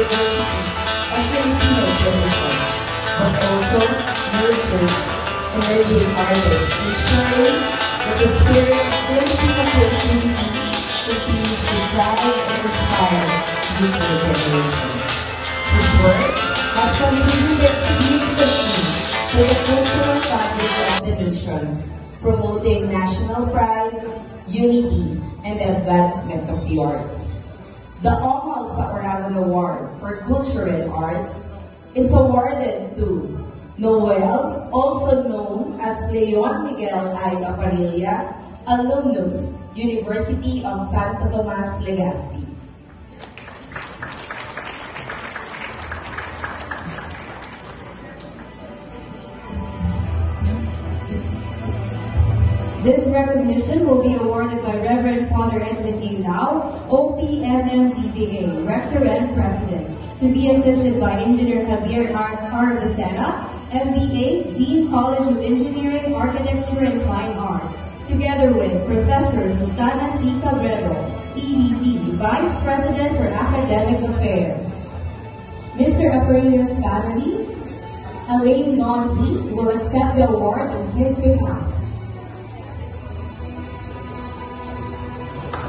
diversity of Filipino traditions, but also nurture emerging artists, ensuring that the spirit of Filipino creativity continues to thrive and inspire future generations. His work has contributed significantly to the cultural fabric of the nation, promoting national pride, unity, and the advancement of the arts. The Omal sa Oragon Award for Culture and Art is awarded to Noel, also known as Leon Miguel I. Aparilla, alumnus, University of Santo Tomas, Legazpi. This recognition will be awarded by Reverend Father Edwin A. Lau, OPMMDPA, Rector and President, to be assisted by Engineer Javier R. Becerra, MBA, Dean College of Engineering, Architecture, and Fine Arts, together with Professor Susana C. Cabrero, EDD, Vice President for Academic Affairs. Mr. Aparilla's family, Elaine Don P., will accept the award on his behalf.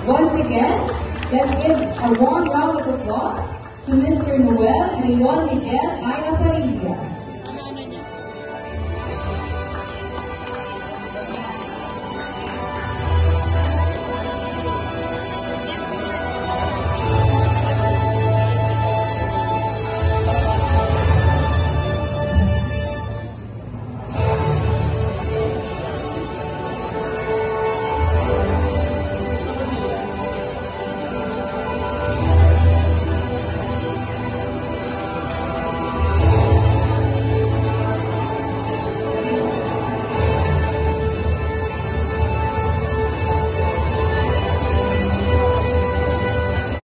Once again, let's give a warm round of applause to Mr. Noel Leon Miguel I. Aparilla.